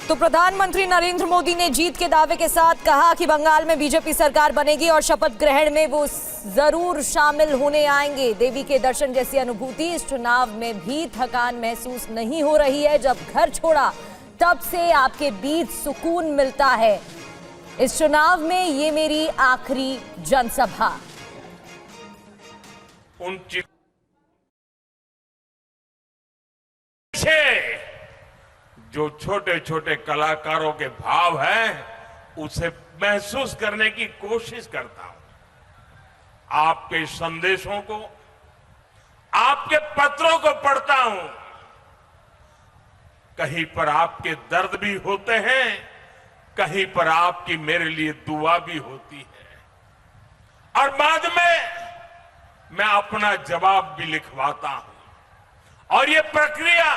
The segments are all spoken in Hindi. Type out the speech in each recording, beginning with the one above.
तो प्रधानमंत्री नरेंद्र मोदी ने जीत के दावे के साथ कहा कि बंगाल में बीजेपी सरकार बनेगी और शपथ ग्रहण में वो जरूर शामिल होने आएंगे। देवी के दर्शन जैसी अनुभूति इस चुनाव में भी थकान महसूस नहीं हो रही है। जब घर छोड़ा तब से आपके बीच सुकून मिलता है। इस चुनाव में ये मेरी आखिरी जनसभा। जो छोटे छोटे कलाकारों के भाव हैं, उसे महसूस करने की कोशिश करता हूं। आपके संदेशों को, आपके पत्रों को पढ़ता हूं। कहीं पर आपके दर्द भी होते हैं, कहीं पर आपकी मेरे लिए दुआ भी होती है और बाद में मैं अपना जवाब भी लिखवाता हूं। और ये प्रक्रिया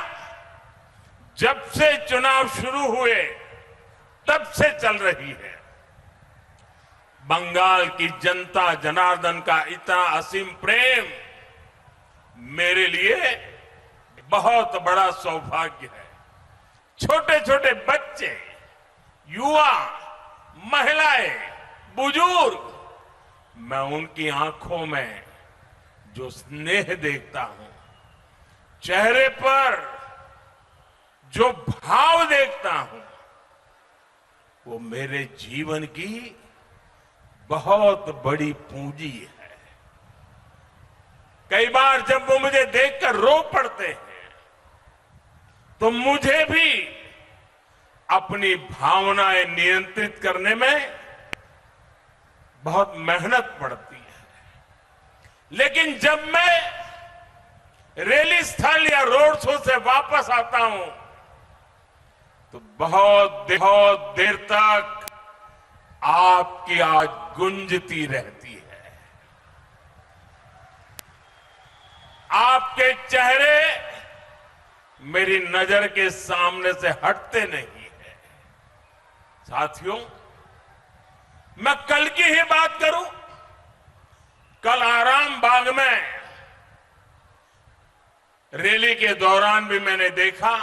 जब से चुनाव शुरू हुए तब से चल रही है। बंगाल की जनता जनार्दन का इतना असीम प्रेम मेरे लिए बहुत बड़ा सौभाग्य है। छोटे छोटे बच्चे, युवा, महिलाएं, बुजुर्ग, मैं उनकी आंखों में जो स्नेह देखता हूं, चेहरे पर जो भाव देखता हूं, वो मेरे जीवन की बहुत बड़ी पूंजी है। कई बार जब वो मुझे देखकर रो पड़ते हैं तो मुझे भी अपनी भावनाएं नियंत्रित करने में बहुत मेहनत पड़ती है। लेकिन जब मैं रैली स्थल या रोड शो से वापस आता हूं तो बहुत देर तक आपकी आवाज गूंजती रहती है। आपके चेहरे मेरी नजर के सामने से हटते नहीं है। साथियों, मैं कल की ही बात करूं। कल आराम बाग में रैली के दौरान भी मैंने देखा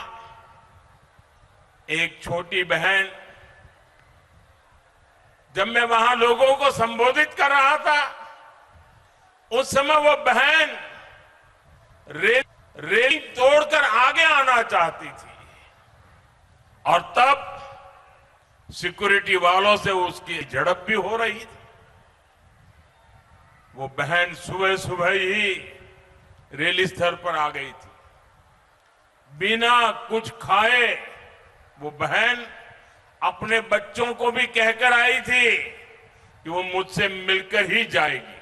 एक छोटी बहन, जब मैं वहां लोगों को संबोधित कर रहा था, उस समय वो बहन रेल तोड़कर आगे आना चाहती थी और तब सिक्योरिटी वालों से उसकी झड़प भी हो रही थी। वो बहन सुबह सुबह ही रेल स्थल पर आ गई थी। बिना कुछ खाए वो बहन अपने बच्चों को भी कहकर आई थी कि वो मुझसे मिलकर ही जाएगी।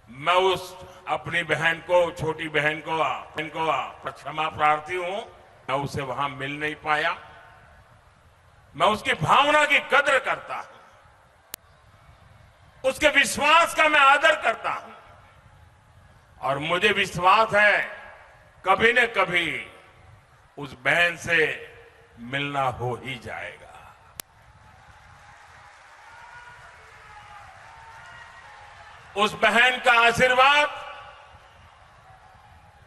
मैं उस अपनी बहन को, छोटी बहन को क्षमा प्रार्थी हूं। मैं उसे वहां मिल नहीं पाया। मैं उसकी भावना की कद्र करता हूं, उसके विश्वास का मैं आदर करता हूं और मुझे विश्वास है कभी न कभी उस बहन से मिलना हो ही जाएगा। उस बहन का आशीर्वाद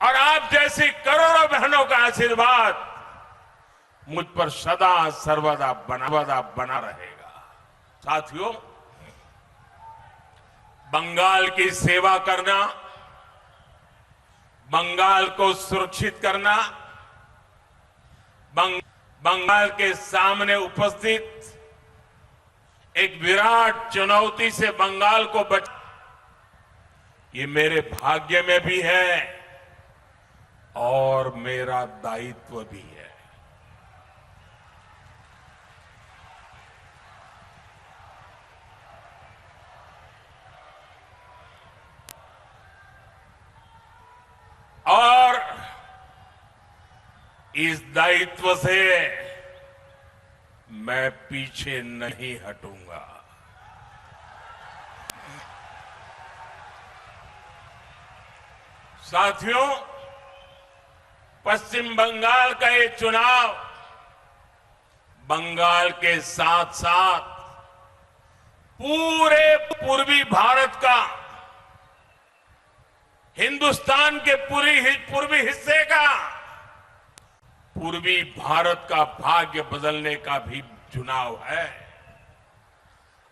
और आप जैसी करोड़ों बहनों का आशीर्वाद मुझ पर सदा सर्वदा बना रहेगा। साथियों, बंगाल की सेवा करना, बंगाल को सुरक्षित करना, बंगाल के सामने उपस्थित एक विराट चुनौती से बंगाल को ये मेरे भाग्य में भी है और मेरा दायित्व भी है। और इस दायित्व से मैं पीछे नहीं हटूंगा। साथियों, पश्चिम बंगाल का ये चुनाव बंगाल के साथ साथ पूरे पूर्वी भारत का, हिंदुस्तान के पूर्वी हिस्से का पूर्वी भारत का भाग्य बदलने का भी चुनाव है।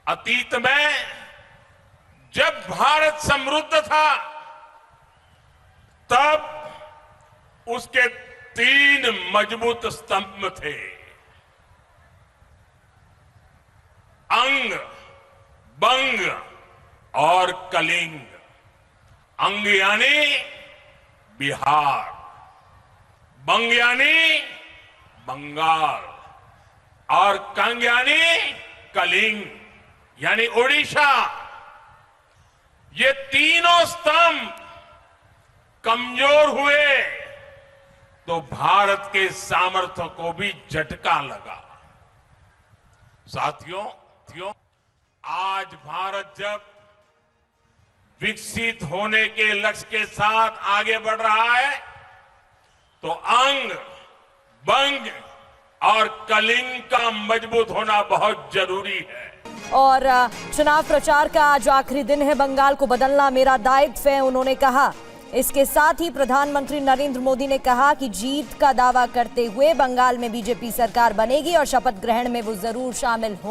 अतीत में जब भारत समृद्ध था तब उसके 3 मजबूत स्तंभ थे, अंग, बंग और कलिंग। अंग यानी बिहार, बंग यानी बंगाल और कंग यानी कलिंग यानी ओडिशा। ये तीनों स्तंभ कमजोर हुए तो भारत के सामर्थ्य को भी झटका लगा। साथियों, आज भारत जब विकसित होने के लक्ष्य के साथ आगे बढ़ रहा है तो अंग, बंग और कलिंग का मजबूत होना बहुत जरूरी है। और चुनाव प्रचार का आज आखिरी दिन है। बंगाल को बदलना मेरा दायित्व है, उन्होंने कहा। इसके साथ ही प्रधानमंत्री नरेंद्र मोदी ने कहा कि जीत का दावा करते हुए बंगाल में बीजेपी सरकार बनेगी और शपथ ग्रहण में वो जरूर शामिल होंगे।